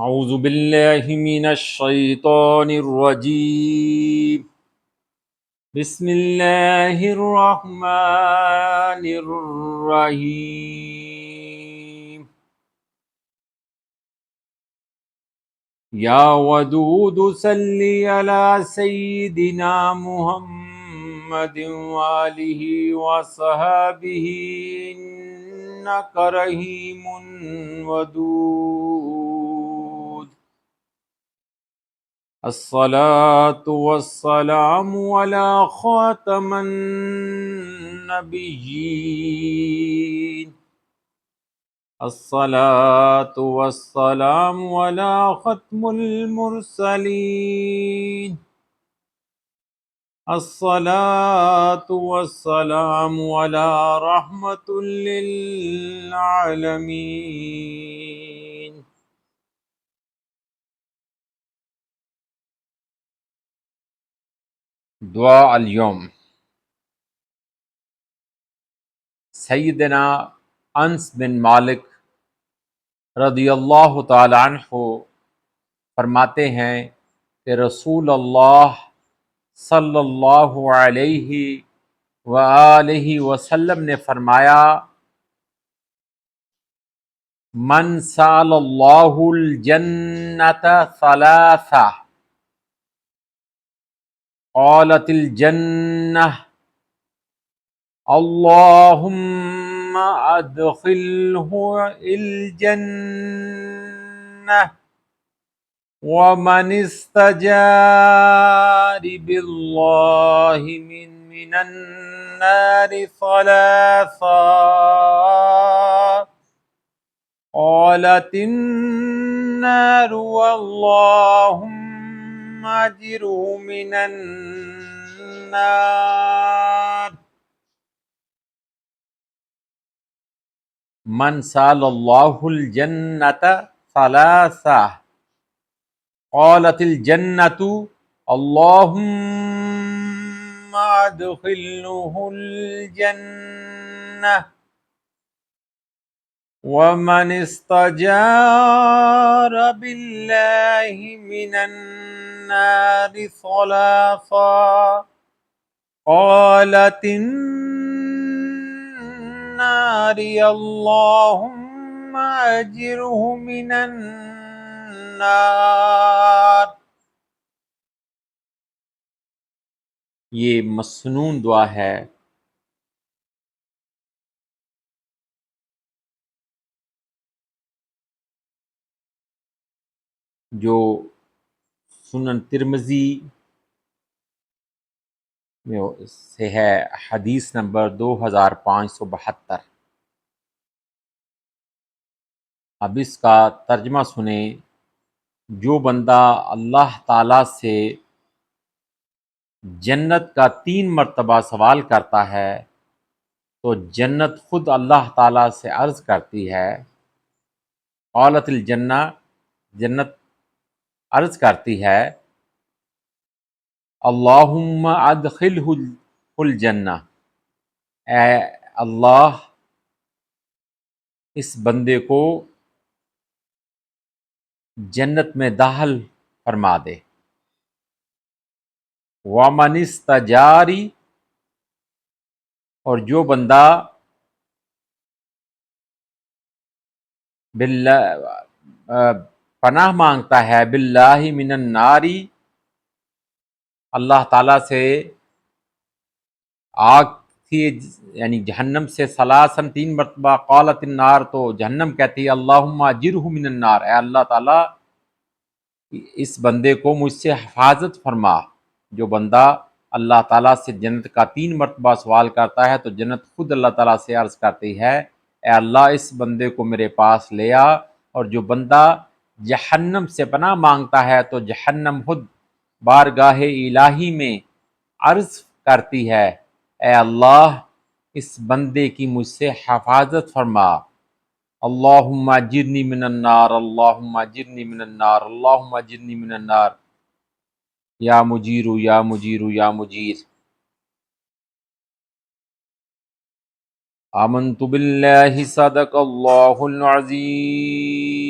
اعوذ باللہ من الشیطان الرجیم بسم اللہ الرحمن الرحیم یا ودود صلی علی سیدنا محمد وآلہ وصحبہ انک رحیم ودود الصلاة والسلام على خاتم النبيين الصلاة والسلام على ختم المرسلين الصلاة والسلام على رحمة للعالمين دعا اليوم سیدنا انس بن مالک رضی اللہ تعالی عنہ فرماتے ہیں کہ رسول اللہ صلی اللہ علیہ وآلہ وسلم نے فرمایا من سأل اللہ الجنۃ ثلاثہ قالت الجنہ اللہم ادخلہ الجنہ ومن استجار باللہ من النار ثلاثا قالت النار اللہم اجرہ من النار من سأل اللہ الجنۃ ثلاثہ قالت الجنۃ اللہم ادخلہ الجنہ ومن استجار باللہ من النار ثلاثا قالت النار اللہم اجرہ من النار۔ یہ مسنون دعا ہے جو سنن ترمذی میں سے ہے، حدیث نمبر 2572۔ اب اس کا ترجمہ سنیں۔ جو بندہ اللہ تعالیٰ سے جنت کا 3 مرتبہ سوال کرتا ہے تو جنت خود اللہ تعالیٰ سے عرض کرتی ہے، قالت الجنہ، جنت عرض کرتی ہے، اللہم ادخلہ الجنہ، اے اللہ اس بندے کو جنت میں داخل فرما دے۔ وَمَنِ اسْتَجَارِ، اور جو بندہ پناہ مانگتا ہے باللہ من الناری، اللہ تعالیٰ سے آگ تھی یعنی جہنم سے، ثلاثاً 3 مرتبہ، قالت النار تو جہنم کہتی ہے اللہم اجرہ من النار، اے اللہ تعالیٰ اس بندے کو مجھ سے حفاظت فرما۔ جو بندہ اللہ تعالیٰ سے جنت کا 3 مرتبہ سوال کرتا ہے تو جنت خود اللہ تعالیٰ سے عرض کرتی ہے، اے اللہ اس بندے کو میرے پاس لے آ۔ اور جو بندہ جہنم سے پناہ مانگتا ہے تو جہنم خود بارگاہ الہی میں عرض کرتی ہے، اے اللہ اس بندے کی مجھ سے حفاظت فرما۔ اللہم اجرنی من النار، اللہم اجرنی من النار، اللہم اجرنی من النار، یا مجیر یا مجیر یا مجیر۔ آمنت باللہ، صدق اللہ العظیم۔